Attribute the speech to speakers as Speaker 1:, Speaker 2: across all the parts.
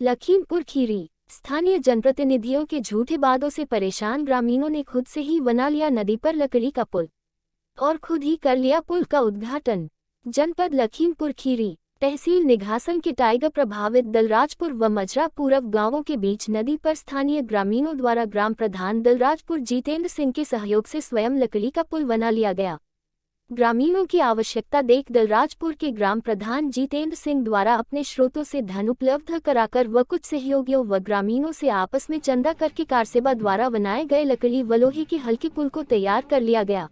Speaker 1: लखीमपुर खीरी। स्थानीय जनप्रतिनिधियों के झूठे वादों से परेशान ग्रामीणों ने खुद से ही बना लिया नदी पर लकड़ी का पुल और खुद ही कर लिया पुल का उद्घाटन। जनपद लखीमपुर खीरी, तहसील निघासन के टाइगर प्रभावित दलराजपुर व मजरा पूरब गांवों के बीच नदी पर स्थानीय ग्रामीणों द्वारा ग्राम प्रधान दलराजपुर जितेंद्र सिंह के सहयोग से स्वयं लकड़ी का पुल बना लिया गया। ग्रामीणों की आवश्यकता देख दलराजपुर के ग्राम प्रधान जितेंद्र सिंह द्वारा अपने स्रोतों से धन उपलब्ध कराकर व कुछ सहयोगियों व ग्रामीणों से आपस में चंदा करके कारसेवा द्वारा बनाए गए लकड़ी व लोहे के हल्के पुल को तैयार कर लिया गया।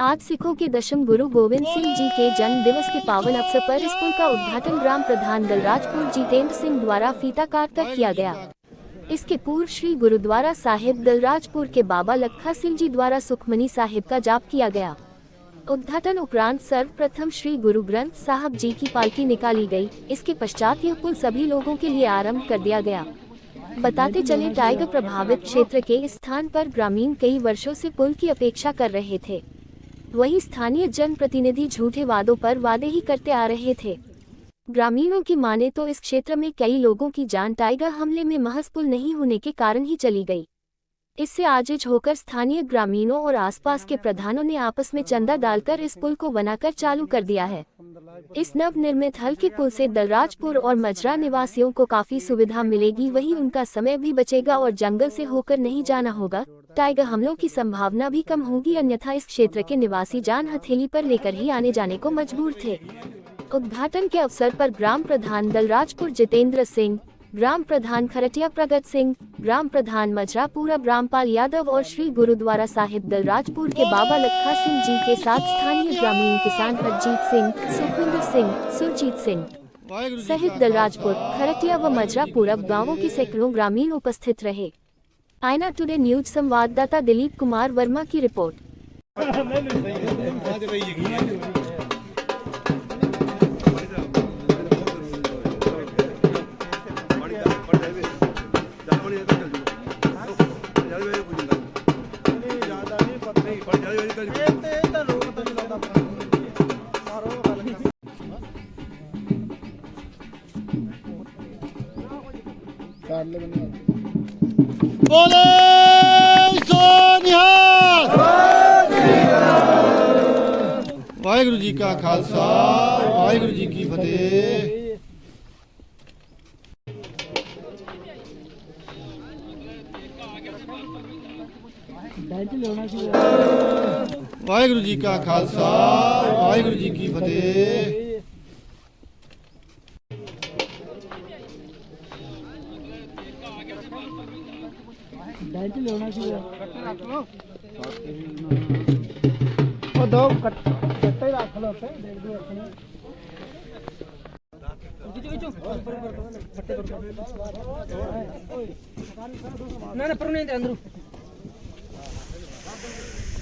Speaker 1: आज सिखों के दशम गुरु गोविंद सिंह जी के जन्म दिवस के पावन अवसर पर इस पुल का उद्घाटन ग्राम प्रधान दलराजपुर जितेंद्र सिंह द्वारा फीता काट कर किया गया। इसके पूर्व श्री गुरुद्वारा साहिब दलराजपुर के बाबा लखा सिंह जी द्वारा सुखमनी साहिब का जाप किया गया। उद्घाटन उपरांत सर्वप्रथम श्री गुरु ग्रंथ साहब जी की पालकी निकाली गई। इसके पश्चात यह पुल सभी लोगों के लिए आरंभ कर दिया गया। बताते चले टाइगर प्रभावित क्षेत्र के इस स्थान पर ग्रामीण कई वर्षों से पुल की अपेक्षा कर रहे थे। वहीं स्थानीय जनप्रतिनिधि झूठे वादों पर वादे ही करते आ रहे थे। ग्रामीणों की माने तो इस क्षेत्र में कई लोगों की जान टाइगर हमले में महज पुल नहीं होने के कारण ही चली गई। इससे आजिज होकर स्थानीय ग्रामीणों और आसपास के प्रधानों ने आपस में चंदा डालकर इस पुल को बनाकर चालू कर दिया है। इस नवनिर्मित हल्के पुल से दलराजपुर और मजरा निवासियों को काफी सुविधा मिलेगी, वहीं उनका समय भी बचेगा और जंगल से होकर नहीं जाना होगा। टाइगर हमलों की संभावना भी कम होगी, अन्यथा इस क्षेत्र के निवासी जान हथेली पर लेकर ही आने जाने को मजबूर थे। उद्घाटन के अवसर पर ग्राम प्रधान दलराजपुर जितेंद्र सिंह, ग्राम प्रधान खरटिया प्रगत सिंह, ग्राम प्रधान मजरा पूरब रामपाल यादव और श्री गुरुद्वारा साहिब दलराजपुर के बाबा लखा सिंह जी के साथ स्थानीय ग्रामीण किसान हरजीत सिंह, सुखविंदर सिंह, सुरजीत सिंह सहित दलराजपुर, खरटिया व मजरा पूरब गांवों के सैकड़ों ग्रामीण उपस्थित रहे। आईना टुडे न्यूज संवाददाता दिलीप कुमार वर्मा की रिपोर्ट।
Speaker 2: बोले सोनिहाल। वाहिगुरु जी का खालसा, वाहिगुरु जी की फतेह। वाहिगुरु जी का खालसा, वाहिगुरु जी की फतेह। दो कट्टे रख लो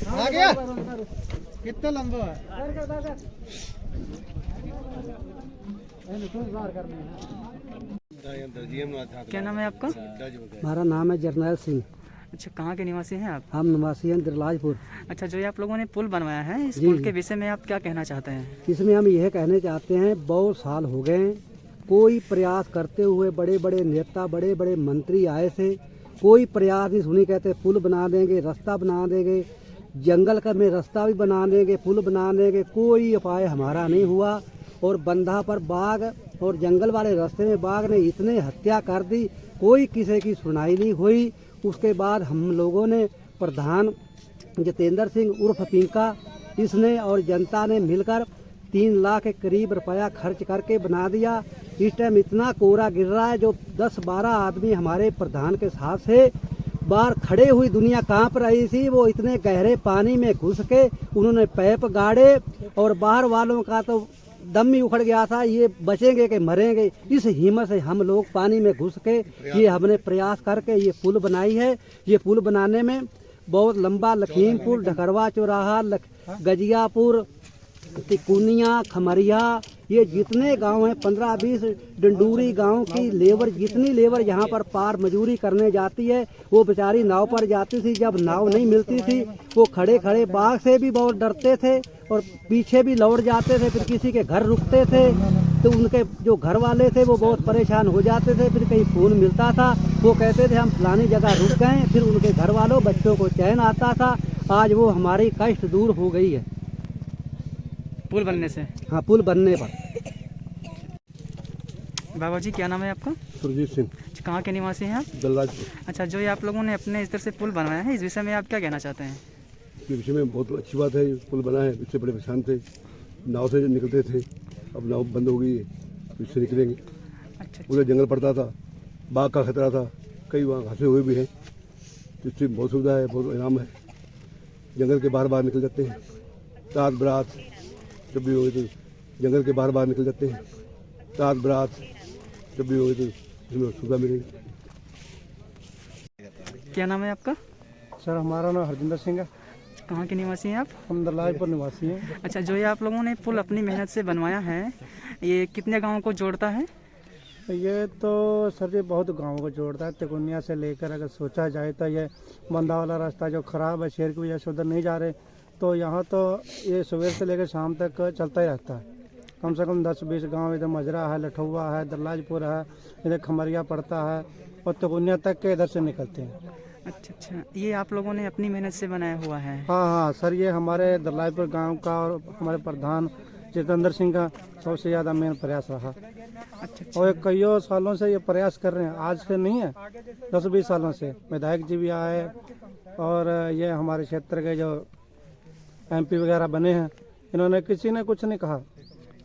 Speaker 2: आ गया। कितना लंबा है?
Speaker 3: क्या नाम है आपका?
Speaker 4: हमारा नाम है जरनैल सिंह।
Speaker 3: अच्छा, कहाँ के निवासी हैं आप?
Speaker 4: हम निवासी हैं दलराजपुर।
Speaker 3: अच्छा, जो ये आप लोगों ने पुल बनवाया है, इस पुल के विषय में आप क्या कहना चाहते हैं?
Speaker 4: इसमें हम यह कहने चाहते हैं, बहुत साल हो गए कोई प्रयास करते हुए, बड़े बड़े नेता बड़े बड़े मंत्री आए थे, कोई प्रयास नहीं सुनी। कहते पुल बना देंगे, रास्ता बना देंगे, जंगल का में रास्ता भी बना देंगे, पुल बना देंगे, कोई उपाय हमारा नहीं हुआ। और बंधा पर बाघ और जंगल वाले रास्ते में बाघ ने इतने हत्या कर दी, कोई किसी की सुनाई नहीं हुई। उसके बाद हम लोगों ने प्रधान जितेंद्र सिंह उर्फ पिंका, इसने और जनता ने मिलकर 3 लाख के करीब रुपया खर्च करके बना दिया। इस टाइम इतना कोहरा गिर रहा है, जो 10-12 आदमी हमारे प्रधान के साथ से बाहर खड़े हुई दुनिया कांप रही थी। वो इतने गहरे पानी में घुस के उन्होंने पैप गाड़े और बाहर वालों का तो दम ही उखड़ गया था, ये बचेंगे कि मरेंगे। इस हिम्मत से हम लोग पानी में घुस के ये हमने प्रयास करके ये पुल बनाई है। ये पुल बनाने में बहुत लंबा लखीमपुर, ढकरवा चौराहा, गजियापुर, तिकुनिया, खमरिया, ये जितने गांव हैं 15-20 डंडूरी गांव की लेबर, जितनी लेबर यहाँ पर पार मजूरी करने जाती है, वो बेचारी नाव पर जाती थी। जब नाव नहीं मिलती थी, वो खड़े खड़े बाघ से भी बहुत डरते थे और पीछे भी लौट जाते थे, फिर किसी के घर रुकते थे। तो उनके जो घर वाले थे वो बहुत परेशान हो जाते थे। फिर कहीं फ़ोन मिलता था, वो कहते थे हम फलानी जगह रुक गए, फिर उनके घर वालों बच्चों को चैन आता था। आज वो हमारी कष्ट दूर हो गई है
Speaker 3: पुल बनने से।
Speaker 4: हाँ, पुल बनने पर।
Speaker 3: बाबा जी क्या नाम है आपका?
Speaker 2: सुरजीत सिंह,
Speaker 3: कहाँ के निवासी हैं आप?
Speaker 2: दलराजपुर।
Speaker 3: अच्छा, जो ये आप लोगों ने अपने इस तरह से पुल बनवाया है, इस विषय में आप क्या कहना चाहते हैं?
Speaker 2: इसके विषय में बहुत अच्छी बात है, ये पुल बना है। इससे बड़े परेशान थे, नाव से निकलते थे, अब नाव बंद हो गई है, इससे निकलेंगे।
Speaker 3: अच्छा,
Speaker 2: उधर जंगल पड़ता था, बाघ का खतरा था, कई वहाँ घासे हुए भी हैं, इससे बहुत सुविधा है, बहुत आराम है। जंगल के बाहर निकल जाते हैं, रात बरात जब भी हो गई तो जंगल के बाहर निकल जाते हैं, रात बरात जब भी हो गई तो इसमें सुविधा मिलेगी।
Speaker 3: क्या नाम है आपका?
Speaker 5: सर हमारा नाम हरजिंदर सिंह है।
Speaker 3: कहाँ के निवासी हैं आप?
Speaker 5: हम दलालपुर निवासी हैं।
Speaker 3: अच्छा, जो ये आप लोगों ने पुल अपनी मेहनत से बनवाया है, ये कितने गांवों को जोड़ता है?
Speaker 5: ये तो सर जी बहुत गाँव को जोड़ता है। तिकोनिया से लेकर अगर सोचा जाए तो ये बंदा वाला रास्ता जो ख़राब है, शहर की वजह से उधर नहीं जा रहे, तो यहाँ तो ये सुबह से लेकर शाम तक चलता ही रहता है। कम से कम 10-20 गांव, इधर मजरा है, लठुआ है, दलालपुर है, इधर खमरिया पड़ता है और तिकोनिया तक के इधर से निकलते हैं।
Speaker 3: अच्छा, ये आप लोगों ने अपनी मेहनत से बनाया हुआ है?
Speaker 5: हाँ सर, ये हमारे दलालपुर गांव का और हमारे प्रधान जितेंद्र सिंह का सबसे ज़्यादा मेन प्रयास रहा।
Speaker 3: अच्छा,
Speaker 5: और कईयों सालों से ये प्रयास कर रहे हैं, आज से नहीं है, 10-20 सालों से। विधायक जी भी आए और ये हमारे क्षेत्र के जो MP वगैरह बने हैं, इन्होंने किसी ने कुछ नहीं कहा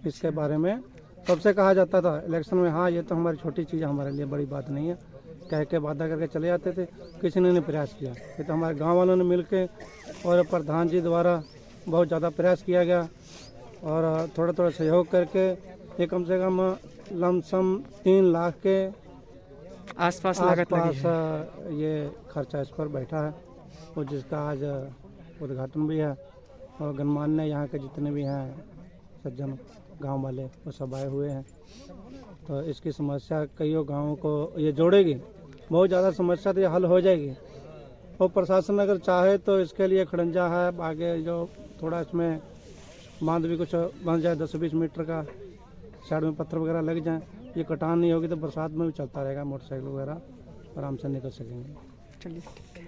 Speaker 5: इसके बारे में। सबसे कहा जाता था इलेक्शन में, हाँ ये तो हमारी छोटी चीज़ है, हमारे लिए बड़ी बात नहीं है, कह के वादा करके चले जाते थे। किसी ने नहीं प्रयास किया। ये तो हमारे गांव वालों ने मिलके और प्रधान जी द्वारा बहुत ज़्यादा प्रयास किया गया और थोड़ा थोड़ा सहयोग करके ये कम से कम लमसम 3 लाख के
Speaker 3: आसपास लागत लगी है।
Speaker 5: ये खर्चा इस पर बैठा है और जिसका आज उद्घाटन भी है और गणमान्य यहाँ के जितने भी हैं सज्जन गांव वाले वो सब आए हुए हैं। तो इसकी समस्या कईयों गांवों को ये जोड़ेगी, बहुत ज़्यादा समस्या तो ये हल हो जाएगी। और प्रशासन अगर चाहे तो इसके लिए खड़ंजा है, आगे जो थोड़ा इसमें बांध भी कुछ बन जाए 10-20 मीटर का, साइड में पत्थर वगैरह लग जाए, ये कटान नहीं होगी तो बरसात में भी चलता रहेगा, मोटरसाइकिल वगैरह आराम से निकल सकेंगे।
Speaker 3: चलिए।